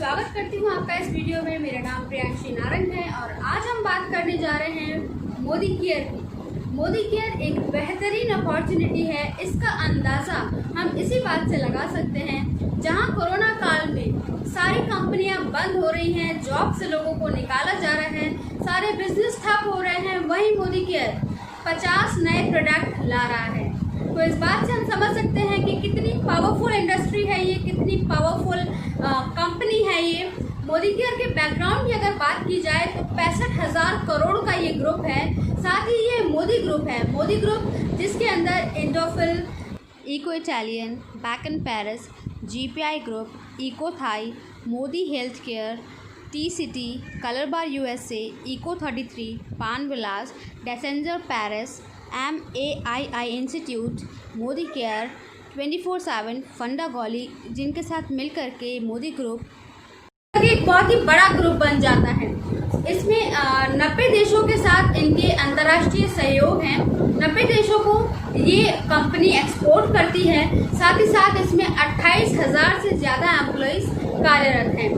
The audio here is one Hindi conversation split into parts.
स्वागत करती हूँ आपका इस वीडियो में। मेरा नाम प्रियांशी नारंग है और आज हम बात करने जा रहे हैं मोदी केयर की। मोदी केयर एक बेहतरीन अपॉर्चुनिटी है। इसका अंदाज़ा हम इसी बात से लगा सकते हैं, जहां कोरोना काल में सारी कंपनियां बंद हो रही हैं, जॉब से लोगों को निकाला जा रहा है, सारे बिजनेस ठप हो रहे हैं, वहीं मोदी केयर 50 नए प्रोडक्ट ला रहा है। तो इस बात से हम समझ सकते हैं कि कितनी पावरफुल इंडस्ट्री है ये, कितनी पावरफुल कंपनी है ये। मोदी केयर के बैकग्राउंड की अगर बात की जाए तो 65,000 करोड़ का ये ग्रुप है। साथ ही ये मोदी ग्रुप है, मोदी ग्रुप जिसके अंदर Indofil, eco Italian, back in Paris, GPI group, eco Thai, Modi health care, T city, colour bar USA, eco 33, Pan Vilas, डेसेंजर Paris, MAII institute, Modi care, 24/7, फंडा गॉली, जिनके साथ मिलकर के मोदी ग्रुप एक बहुत ही बड़ा ग्रुप बन जाता है। इसमें 90 देशों के साथ इनके अंतर्राष्ट्रीय सहयोग हैं। 90 देशों को ये कंपनी एक्सपोर्ट करती है। साथ ही साथ इसमें 28,000 से ज़्यादा एम्प्लॉइज कार्यरत हैं।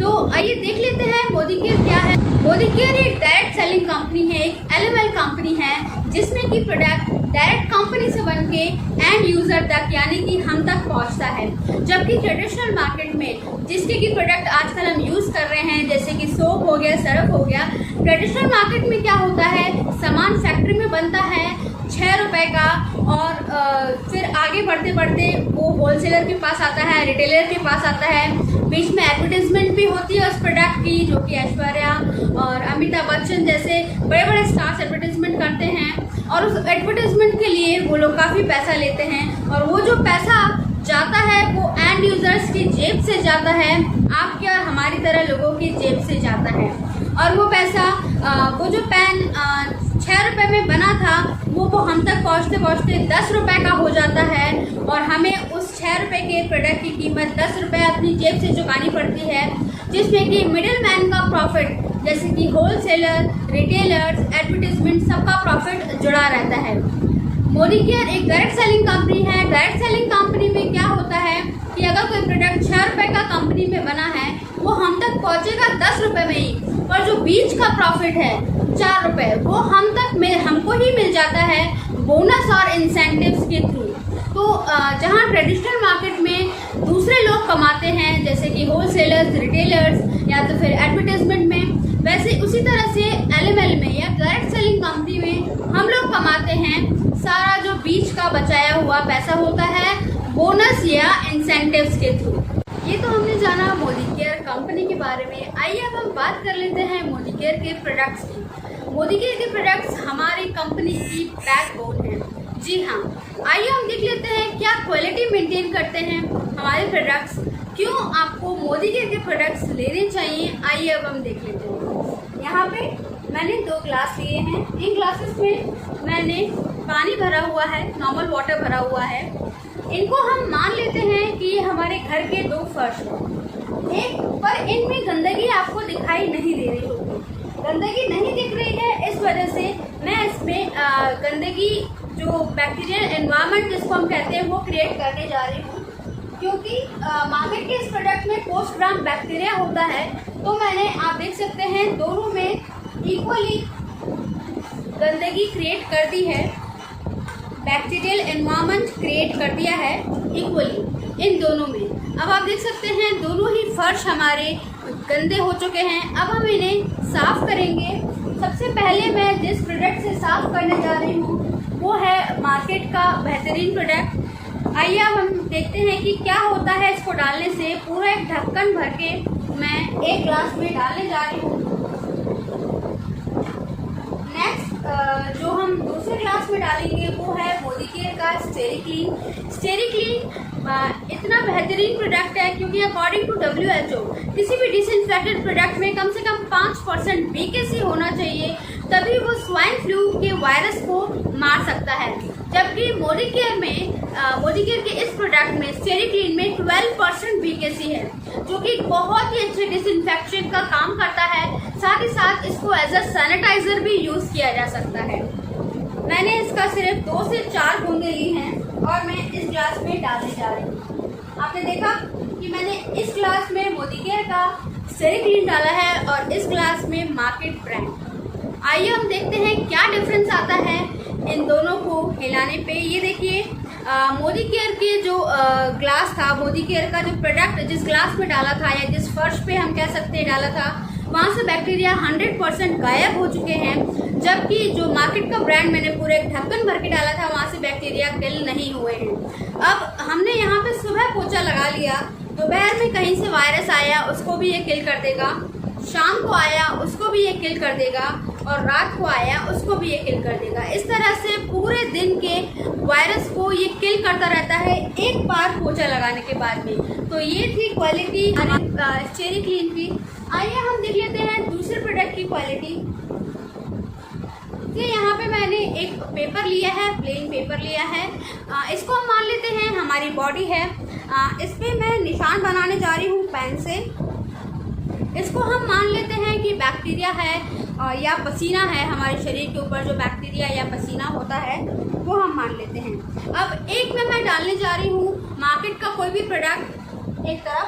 तो आइए देख लेते हैं मोदी केयर क्या है। मोदी केयर एक डायरेक्ट सेलिंग कंपनी है, एक LML कंपनी है, जिसमें कि प्रोडक्ट डायरेक्ट कंपनी से बन के एंड यूजर तक यानी कि हम तक पहुंचता है। जबकि ट्रेडिशनल मार्केट में जिसके की प्रोडक्ट आजकल हम यूज कर रहे हैं, जैसे कि सोप हो गया, सर्फ हो गया, ट्रेडिशनल मार्केट में क्या होता है, सामान फैक्ट्री में बनता है 6 रुपए का और फिर आगे बढ़ते बढ़ते वो होलसेलर के पास आता है, रिटेलर के पास आता है। बीच में एडवर्टीजमेंट भी होती है उस प्रोडक्ट की, जो कि ऐश्वर्या और अमिताभ बच्चन जैसे बड़े बड़े स्टार्स एडवर्टीजमेंट करते हैं और उस एडवर्टीजमेंट के लिए वो लोग काफ़ी पैसा लेते हैं और वो जो पैसा जाता है वो एंड यूजर्स की जेब से जाता है, आपके और हमारी तरह लोगों की जेब से जाता है। और वो पैसा वो जो पेन 6 रुपए में बना था वो हम तक पहुँचते पहुँचते 10 रुपए का हो जाता है और हमें उस 6 रुपए के प्रोडक्ट की कीमत 10 रुपए अपनी जेब से चुकानी पड़ती है, जिसमें कि मिडिल मैन का प्रॉफिट जैसे कि होलसेलर, रिटेलर्स, एडवर्टीजमेंट सबका प्रॉफिट जुड़ा रहता है। मोदी केयर एक डायरेक्ट सेलिंग कंपनी है। डायरेक्ट सेलिंग कंपनी में क्या होता है कि अगर कोई प्रोडक्ट 6 रुपए का कंपनी में बना है वो हम तक पहुंचेगा 10 रुपए में ही, और जो बीच का प्रॉफिट है 4 रुपए वो हमको ही मिल जाता है बोनस और इंसेंटिव्स के थ्रू। तो जहां ट्रेडिशनल मार्केट में दूसरे लोग कमाते हैं जैसे कि होलसेलर्स, रिटेलर्स या तो फिर एडवर्टाइजमेंट में, वैसे उसी तरह से LML में या डायरेक्ट सेलिंग कंपनी में हम लोग कमाते हैं सारा जो बीच का बचाया हुआ पैसा होता है बोनस या इंसेंटिव्स के थ्रू। ये तो हमने जाना मोदी केयर कंपनी के बारे में। आइए अब हम बात कर लेते हैं मोदी केयर के प्रोडक्ट्स की। मोदी केयर के प्रोडक्ट्स हमारी कंपनी की बैकबोन है। जी हाँ, आइए हम देख लेते हैं क्या क्वालिटी मेंटेन करते हैं हमारे प्रोडक्ट्स, क्यों आपको मोदी केयर के प्रोडक्ट्स लेने चाहिए। आइए अब हम देख लेते हैं। यहाँ पे मैंने 2 ग्लास लिए हैं। इन ग्लासेस में मैंने पानी भरा हुआ है, नॉर्मल वाटर भरा हुआ है। इनको हम मान लेते हैं कि ये हमारे घर के 2 फर्श हैं, पर इनमें गंदगी आपको दिखाई नहीं दे रही होगी। गंदगी नहीं दिख रही है, इस वजह से मैं इसमें गंदगी जो बैक्टीरियल एनवायरनमेंट जिसको हम कहते हैं वो क्रिएट करने जा रही हूँ, क्योंकि मार्केट के इस प्रोडक्ट में पोस्टग्राम बैक्टीरिया होता है। तो मैंने आप देख सकते हैं दोनों में इक्वली गंदगी क्रिएट कर दी है, बैक्टीरियल एनवायरनमेंट क्रिएट कर दिया है इक्वली इन दोनों में। अब आप देख सकते हैं दोनों ही फर्श हमारे गंदे हो चुके हैं। अब हम इन्हें साफ करेंगे। सबसे पहले मैं जिस प्रोडक्ट से साफ करने जा रही हूँ वो है मार्केट का बेहतरीन प्रोडक्ट। आइए अब हम देखते हैं कि क्या होता है इसको डालने से। पूरा एक ढक्कन भर के मैं 1 ग्लास में डालने जा रही हूँ। नेक्स्ट जो हम दूसरे ग्लास में डालेंगे वो है मोदी केयर का स्टेरिक्लीन। स्टेरिक्लीन इतना बेहतरीन प्रोडक्ट है क्योंकि अकॉर्डिंग टू WHO किसी भी डिसइंफेक्टेड प्रोडक्ट में कम से कम 5% BKC होना चाहिए, तभी वो स्वाइन फ्लू के वायरस को मार सकता है। जबकि मोदी केयर के इस प्रोडक्ट में स्टेरिक्लीन में 12% BKC है, जो कि बहुत ही अच्छे डिसइंफेक्शन का काम करता है। साथ ही साथ इसको एज अ सैनिटाइजर भी यूज किया जा सकता है। मैंने इसका सिर्फ 2 से 4 बूंदे ली हैं और मैं इस ग्लास में डालने जा रही हूँ। आपने देखा कि मैंने इस ग्लास में मोदी केयर का सेरी क्लीन डाला है और इस ग्लास में मार्केट ब्रांड। आइए हम देखते हैं क्या डिफरेंस आता है इन दोनों को हिलाने पे। ये देखिए मोदी केयर के जो ग्लास था, मोदी केयर का जो प्रोडक्ट जिस ग्लास में डाला था या जिस फर्श पे हम कह सकते हैं डाला था, वहाँ से बैक्टीरिया 100% गायब हो चुके हैं। जबकि जो मार्केट का ब्रांड मैंने पूरे ढक्कन भर के डाला था, वहाँ से बैक्टीरिया किल नहीं हुए हैं। अब हमने यहाँ पे सुबह पोछा लगा लिया, दोपहर में कहीं से वायरस आया उसको भी ये किल कर देगा, शाम को आया उसको भी ये किल कर देगा, और रात को आया उसको भी ये किल कर देगा। इस तरह से पूरे दिन के वायरस को ये किल करता रहता है एक बार पोछा लगाने के बाद में। तो ये थी क्वालिटी चेरी क्लीन की। आइए हम देख लेते हैं दूसरे प्रोडक्ट की क्वालिटी। ये यहाँ पे मैंने एक पेपर लिया है, प्लेन पेपर लिया है। इसको हम मान लेते हैं हमारी बॉडी है। इस पे मैं निशान बनाने जा रही हूँ पेन से। इसको हम मान लेते हैं कि बैक्टीरिया है या पसीना है, हमारे शरीर के ऊपर जो बैक्टीरिया या पसीना होता है वो हम मान लेते हैं। अब एक में मैं डालने जा रही हूँ मार्केट का कोई भी प्रोडक्ट एक तरफ।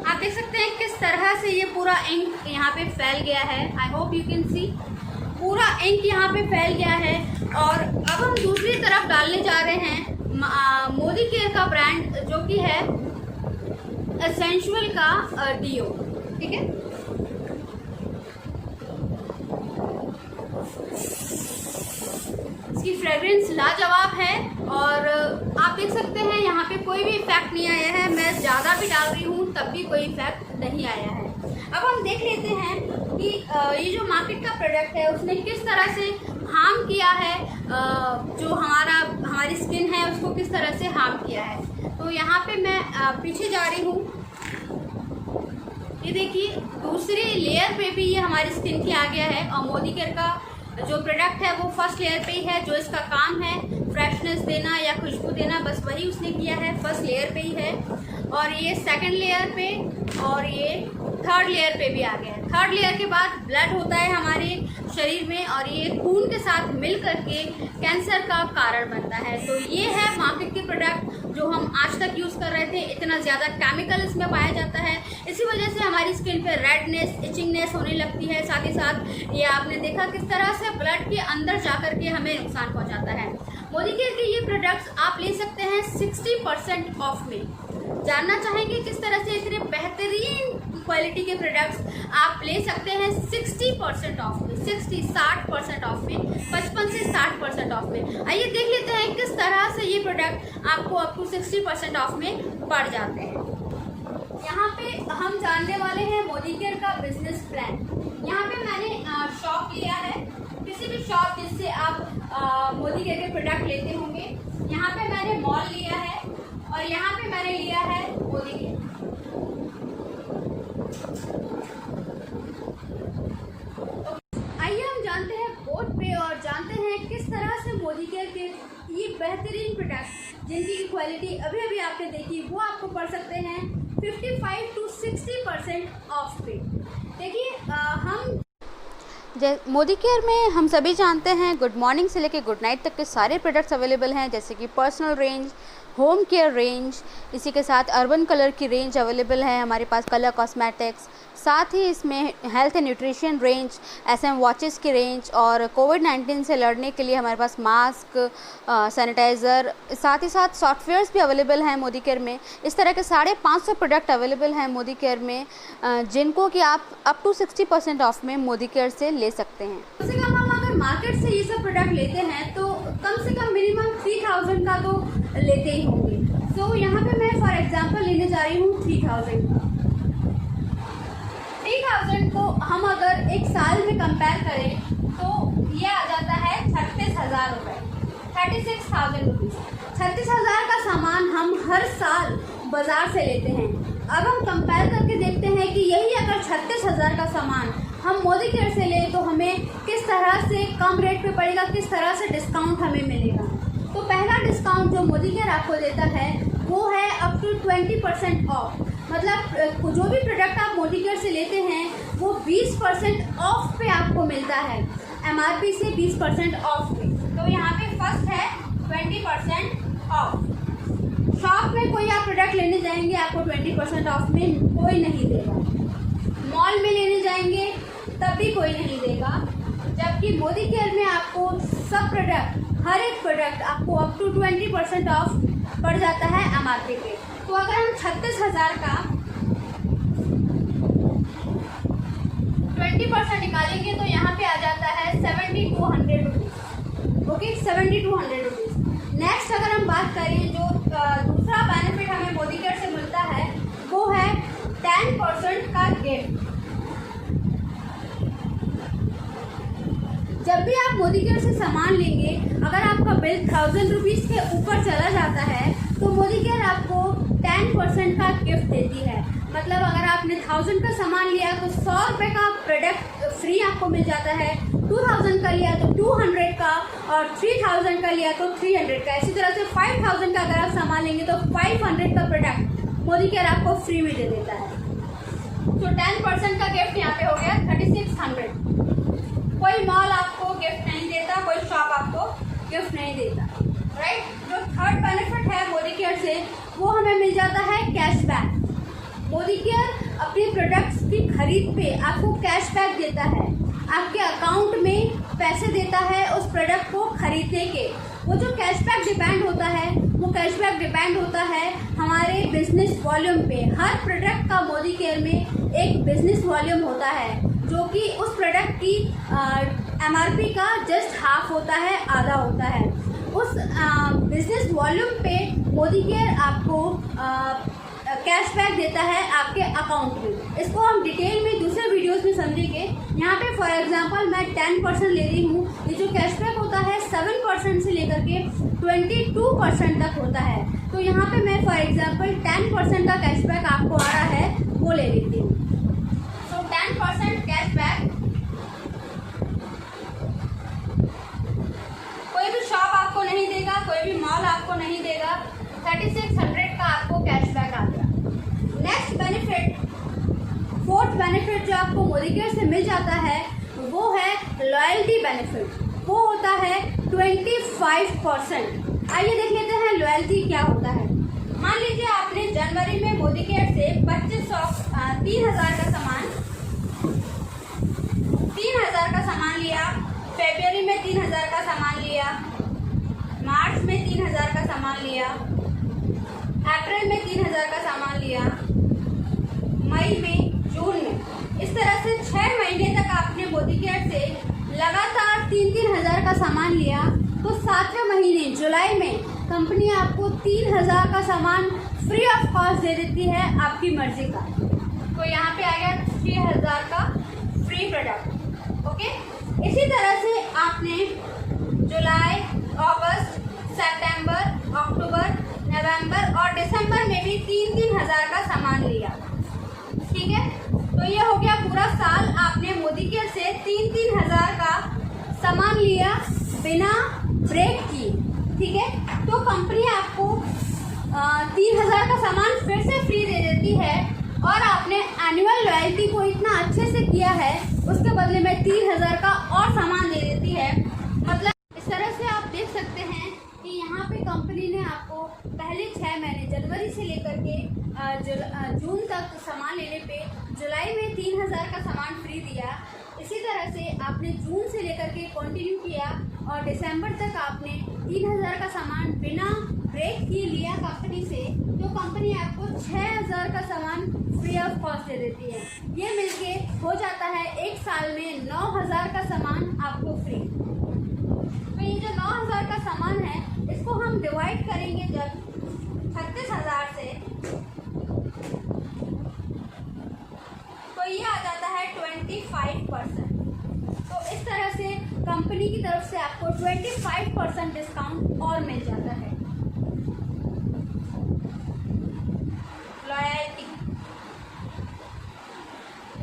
आप देख सकते हैं किस तरह से ये पूरा इंक यहाँ पे फैल गया है। I hope you can see, पूरा इंक यहाँ पे फैल गया है। और अब हम दूसरी तरफ डालने जा रहे हैं मोदी केयर का ब्रांड जो कि है एसेंशियल का डीओ। ठीक है, इसकी फ्रेग्रेंस लाजवाब है और आप देख सकते हैं यहाँ पे कोई भी इफेक्ट नहीं आया है। मैं ज़्यादा भी डाल रही हूँ तब भी कोई इफेक्ट नहीं आया है। अब हम देख लेते हैं कि ये जो मार्केट का प्रोडक्ट है उसने किस तरह से हार्म किया है, जो हमारी स्किन है उसको किस तरह से हार्म किया है। तो यहाँ पे मैं पीछे जा रही हूँ। ये देखिए दूसरी लेयर पे भी ये हमारी स्किन की आ गया है और मोदी केयर का जो प्रोडक्ट है वो फर्स्ट लेयर पे ही है। जो इसका काम है फ्रेशनेस देना या खुशबू देना, बस वही उसने किया है, फर्स्ट लेयर पे ही है। और ये सेकंड लेयर पे और ये थर्ड लेयर पे भी आ गया है। थर्ड लेयर के बाद ब्लड होता है हमारे शरीर में और ये खून के साथ मिल करके कैंसर का कारण बनता है। तो ये है मार्केट के प्रोडक्ट जो हम आज तक यूज़ कर रहे थे। इतना ज़्यादा केमिकल इसमें पाया जाता है, इसी वजह से हमारी स्किन पे रेडनेस, इचिंगनेस होने लगती है। साथ ही साथ ये आपने देखा किस तरह से ब्लड के अंदर जा करके हमें नुकसान पहुँचाता है। मोदी केयर के ये प्रोडक्ट्स आप ले सकते हैं 60% ऑफ में। जानना चाहेंगे किस तरह से इतने बेहतरीन क्वालिटी के प्रोडक्ट्स आप ले सकते हैं 60% ऑफ में, 60% ऑफ में, 55 से 60% ऑफ में। आइए देख लेते हैं किस तरह से ये प्रोडक्ट आपको अप टू 60% ऑफ में पड़ जाते हैं। यहाँ पे हम जानने वाले हैं मोदी केयर का बिजनेस प्लान। यहाँ पे मैंने शॉप लिया है, किसी भी शॉप जिससे आप मोदी केयर के प्रोडक्ट लेते होंगे। यहाँ पे मैंने मॉल लिया है और यहाँ पे मैंने लिया है मोदी केयर। आइए हम जानते हैं बोर्ड पे और जानते हैं किस तरह से मोदी केयर के ये बेहतरीन प्रोडक्ट जिनकी क्वालिटी अभी अभी आपने देखी वो आपको पड़ सकते हैं 55 to 60% ऑफ पे। देखिए हम मोदी केयर में हम सभी जानते हैं गुड मॉर्निंग से लेकर गुड नाइट तक के सारे प्रोडक्ट्स अवेलेबल हैं, जैसे कि personal range, home care range, इसी के साथ अर्बन कलर की रेंज अवेलेबल है हमारे पास, कलर कॉस्मेटिक्स, साथ ही इसमें health and nutrition range, SM watches की रेंज और कोविड-19 से लड़ने के लिए हमारे पास मास्क, सैनिटाइज़र, साथ ही साथ सॉफ्टवेयर्स भी अवेलेबल हैं मोदी केयर में। इस तरह के 550 प्रोडक्ट अवेलेबल हैं मोदी केयर में, जिनको कि आप अप टू 60% ऑफ में मोदी केयर से ले सकते हैं। कम से कम हम अगर मार्केट से ये सब प्रोडक्ट लेते हैं तो कम से कम मिनिमम 3000 का तो लेते ही होंगे। तो यहाँ पे मैं फॉर एग्जांपल लेने जा रही हूँ 3000 को हम अगर एक साल में कंपेयर करें तो ये आ जाता है 36,000 रुपये, 36,000 रुपीज़। 36,000 का सामान हम हर साल बाज़ार से लेते हैं। अब हम कंपेयर करके देखते हैं कि यही अगर 36,000 का सामान हम मोदी केयर से लें तो हमें किस तरह से कम रेट पे पड़ेगा, किस तरह से डिस्काउंट हमें मिलेगा। तो पहला डिस्काउंट जो मोदी केयर आपको देता है वो है अप टू 20% ऑफ। मतलब जो भी प्रोडक्ट आप मोदी केयर से लेते हैं वो 20% ऑफ पे आपको मिलता है, MRP से 20% ऑफ पे। तो यहाँ पे फर्स्ट है 20% ऑफ। शॉप में कोई आप प्रोडक्ट लेने जाएंगे आपको 20% ऑफ में कोई नहीं देगा। मॉल में लेने जाएंगे तब भी कोई नहीं देगा, जबकि मोदी केयर में आपको सब प्रोडक्ट, हर एक प्रोडक्ट आपको अप टू 20% ऑफ पड़ जाता है MRP पे। तो अगर हम 36,000 का 20% निकालेंगे तो यहाँ पे आ जाता है 7200 रुपीज़। Okay, 7200 rupees. नेक्स्ट अगर हम बात करें जो दूसरा बेनिफिट हमें मोदी केयर से मिलता है वो है 10% का गिफ्ट। जब भी आप मोदी केयर से सामान लेंगे, अगर आपका बिल 1000 रुपीज़ के ऊपर चला जाता है तो मोदी केयर आपको 10% का गिफ्ट देती है। मतलब अगर आपने 1000 का सामान लिया तो 100 रुपये का प्रोडक्ट फ्री आपको मिल जाता है, 2000 का लिया तो 200 का, और 3000 का लिया तो 300 का। इसी तरह से 5000 का अगर आप सामान लेंगे तो 500 का प्रोडक्ट मोदी केयर आपको फ्री में दे देता है। तो 10% का गिफ्ट यहाँ पे हो गया 3600। कोई मॉल आपको गिफ्ट नहीं देता, कोई शॉप आपको गिफ्ट नहीं देता, राइट। जो थर्ड बेनिफिट है मोदी केयर से वो हमें मिल जाता है कैशबैक। मोदी केयर अपने प्रोडक्ट्स की खरीद पे आपको कैशबैक देता है, आपके अकाउंट में पैसे देता है उस प्रोडक्ट को खरीदने के। वो जो कैशबैक डिपेंड होता है वो कैशबैक डिपेंड होता है हमारे बिजनेस वॉल्यूम पे। हर प्रोडक्ट का मोदी केयर में एक बिजनेस वॉल्यूम होता है जो कि उस प्रोडक्ट की MRP का जस्ट हाफ होता है, आधा होता है। उस बिजनेस वॉल्यूम पे मोदी केयर आपको कैशबैक देता है आपके अकाउंट में। इसको हम डिटेल में दूसरे वीडियोस में समझेंगे। यहाँ पे फॉर एग्जांपल मैं 10% ले रही हूँ। ये जो कैशबैक होता है 7% से लेकर के 22% तक होता है। तो यहाँ पे मैं फॉर एग्जांपल 10% का कैशबैक आपको आ रहा है वो ले लेती हूँ। तो 10% कैशबैक, कोई भी शॉप आपको नहीं देगा, कोई भी मॉल आपको नहीं देगा। 3600 का आपको कैशबैक आ गया। नेक्स्ट बेनिफिट, फोर्थ बेनिफिट जो आपको मोदी केयर से मिल जाता है वो है लॉयल्टी बेनिफिट। वो होता है 25%। आइए देख लेते हैं लॉयल्टी क्या होता है। मान लीजिए आपने जनवरी में मोदी केयर से 3000 का सामान 3000 का सामान लिया, फरवरी में 3000 का सामान लिया, मार्च में 3000 का सामान लिया, अप्रैल में 3000 का सामान लिया, मई में, जून में। इस तरह से 6 महीने तक आपने मोदी केयर से लगातार 3-3000 का सामान लिया तो 7वें महीने जुलाई में कंपनी आपको 3000 का सामान फ्री ऑफ कॉस्ट दे देती है आपकी मर्जी का। तो यहाँ पे आ गया 3000 का फ्री प्रोडक्ट। ओके, इसी तरह से आपने जुलाई, अगस्त, सितंबर, अक्टूबर, नवंबर और दिसंबर में भी 3-3000 का सामान लिया। ठीक है, तो ये हो गया पूरा साल आपने मोदी केयर से 3-3000 का सामान लिया बिना ब्रेक किए। ठीक है, तो कंपनी आपको 3000 का सामान फिर से फ्री दे देती है और आपने एनुअल लॉयल्टी को इतना अच्छे से किया है उसके बदले में 3000 का और सामान दे देती है। मतलब इस तरह से आप देख सकते हैं कि यहाँ पे कंपनी ने आपको पहले 6 महीने जनवरी से लेकर के जून तक सामान लेने पे जुलाई में 3000 का सामान फ्री दिया। इसी तरह से आपने जून से लेकर के कंटिन्यू किया और दिसंबर तक आपने 3000 का सामान बिना ब्रेक किए लिया कंपनी से, तो कंपनी आपको 6000 का सामान फ्री ऑफ कॉस्ट दे देती है। ये मिलके हो जाता है एक साल में 9000 का सामान आपको फ्री। तो ये जो 9000 का सामान है इसको हम डिवाइड करेंगे जब 36000 से, तो ये आ जाता है 25%। तो इस तरह से कंपनी की तरफ से आपको 25% डिस्काउंट और मिल जाता है। लॉयल्टी,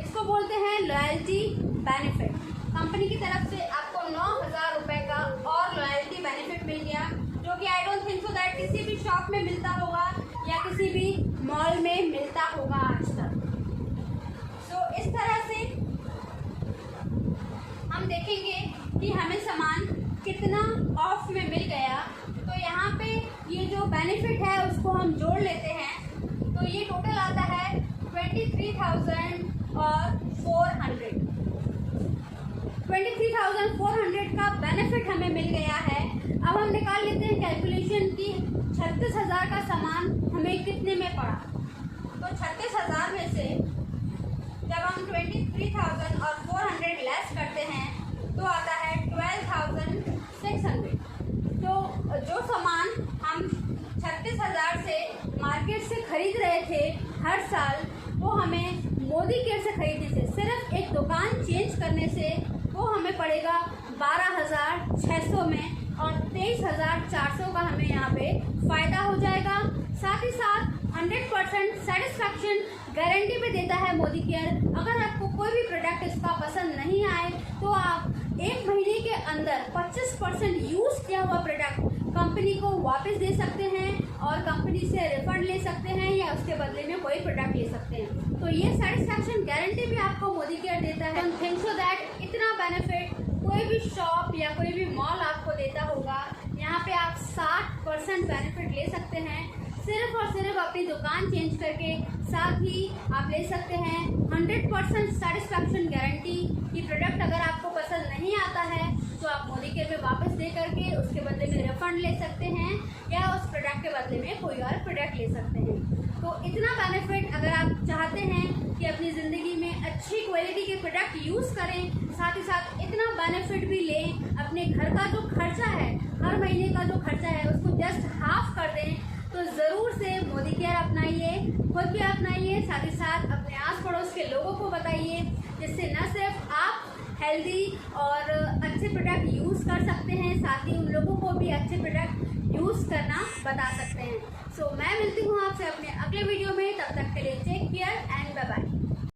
इसको बोलते हैं लॉयल्टी बेनिफिट। कंपनी की तरफ से आपको 9000 रुपये का और लॉयल्टी बेनिफिट मिल गया, जो कि I don't think so that किसी भी शॉप में मिलता होगा या किसी भी मॉल में मिलता होगा आज तक। तो इस तरह से देखेंगे कि हमें सामान कितना ऑफ में मिल गया। तो यहाँ पे ये जो बेनिफिट है उसको हम जोड़ लेते हैं, तो ये टोटल आता है 23,400 का बेनिफिट हमें मिल गया है। अब हम निकाल लेते हैं कैलकुलेशन की 36,000 का सामान हमें कितने में पड़ा। तो 36,000 में से जब हम 23,400 लेस करते हैं तो आता है 12,600। तो जो सामान हम 36,000 से मार्केट से खरीद रहे थे हर साल, वो हमें मोदी केयर से खरीदने से, सिर्फ एक दुकान चेंज करने से वो हमें पड़ेगा 12,600 में, और 23,400 का हमें यहाँ पे फ़ायदा हो जाएगा। साथ ही साथ 100% सेटिस्फैक्शन गारंटी पे देता है मोदी केयर। अगर आपको कोई भी प्रोडक्ट इसका पसंद नहीं आए तो आप 1 महीने के अंदर 25% यूज़ किया हुआ प्रोडक्ट कंपनी को वापस दे सकते हैं और कंपनी से रिफंड ले सकते हैं या उसके बदले में कोई प्रोडक्ट ले सकते हैं। तो ये सेटिस्फैक्शन गारंटी भी आपको मोदी केयर देता है। थिंक सो दैट इतना बेनिफिट कोई भी शॉप या कोई भी मॉल आपको देता होगा। यहाँ पे आप 60% बेनिफिट ले सकते हैं सिर्फ और सिर्फ अपनी दुकान चेंज करके। साथ ही आप ले सकते हैं 100% सेटिस्फैक्शन गारंटी कि प्रोडक्ट अगर आपको पसंद नहीं आता है तो आप मोदी केयर में वापस दे करके उसके बदले में रिफंड ले सकते हैं या उस प्रोडक्ट के बदले में कोई और प्रोडक्ट ले सकते हैं। तो इतना बेनिफिट अगर आप चाहते हैं कि अपनी ज़िंदगी में अच्छी क्वालिटी के प्रोडक्ट यूज़ करें, साथ ही साथ इतना बेनिफिट भी लें, अपने घर का जो खर्चा है, हर महीने का जो खर्चा है उसको जस्ट हाफ कर दें, तो ज़रूर से मोदी केयर अपनाइए, खुद भी अपनाइए, साथ ही साथ अपने आस पड़ोस के लोगों को बताइए, जिससे न सिर्फ आप हेल्दी और अच्छे प्रोडक्ट यूज़ कर सकते हैं, साथ ही उन लोगों को भी अच्छे प्रोडक्ट यूज़ करना बता सकते हैं। सो मैं मिलती हूँ आपसे अपने अगले वीडियो में, तब तक के लिए take care and bye bye.